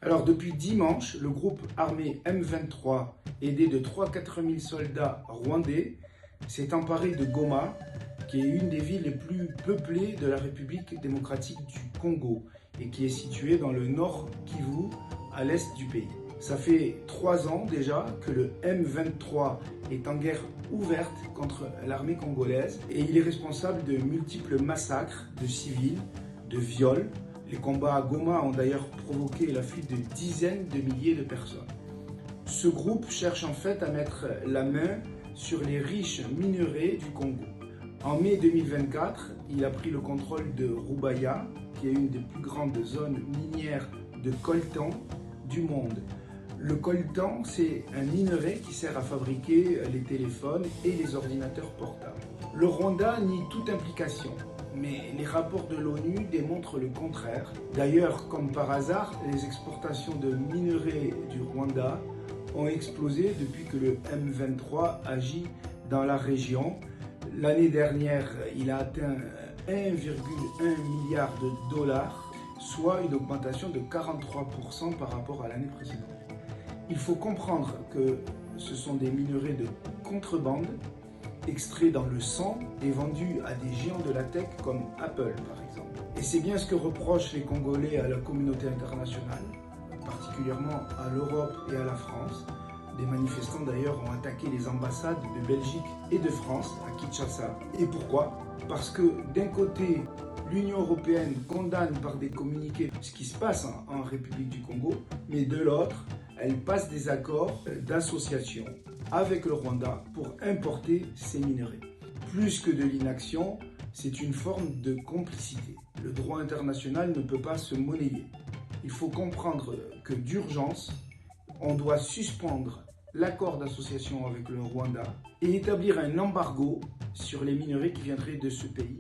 Alors depuis dimanche, le groupe armé M23, aidé de 3 à 4 000 soldats rwandais, s'est emparé de Goma, qui est une des villes les plus peuplées de la République démocratique du Congo et qui est située dans le nord Kivu, à l'est du pays. Ça fait 3 ans déjà que le M23 est en guerre ouverte contre l'armée congolaise et il est responsable de multiples massacres de civils, de viols. Les combats à Goma ont d'ailleurs provoqué la fuite de dizaines de milliers de personnes. Ce groupe cherche en fait à mettre la main sur les riches minerais du Congo. En mai 2024, il a pris le contrôle de Rubaya, qui est une des plus grandes zones minières de coltan du monde. Le coltan, c'est un minerai qui sert à fabriquer les téléphones et les ordinateurs portables. Le Rwanda nie toute implication, mais les rapports de l'ONU démontrent le contraire. D'ailleurs, comme par hasard, les exportations de minerais du Rwanda ont explosé depuis que le M23 agit dans la région. L'année dernière, il a atteint 1,1 milliard de dollars, soit une augmentation de 43% par rapport à l'année précédente. Il faut comprendre que ce sont des minerais de contrebande, extraits dans le sang et vendus à des géants de la tech comme Apple par exemple. Et c'est bien ce que reprochent les Congolais à la communauté internationale, particulièrement à l'Europe et à la France. Des manifestants d'ailleurs ont attaqué les ambassades de Belgique et de France à Kinshasa. Et pourquoi? Parce que d'un côté, l'Union européenne condamne par des communiqués ce qui se passe en République du Congo, mais de l'autre, elle passe des accords d'association avec le Rwanda pour importer ces minerais. Plus que de l'inaction, c'est une forme de complicité. Le droit international ne peut pas se monnayer. Il faut comprendre que d'urgence, on doit suspendre l'accord d'association avec le Rwanda et établir un embargo sur les minerais qui viendraient de ce pays.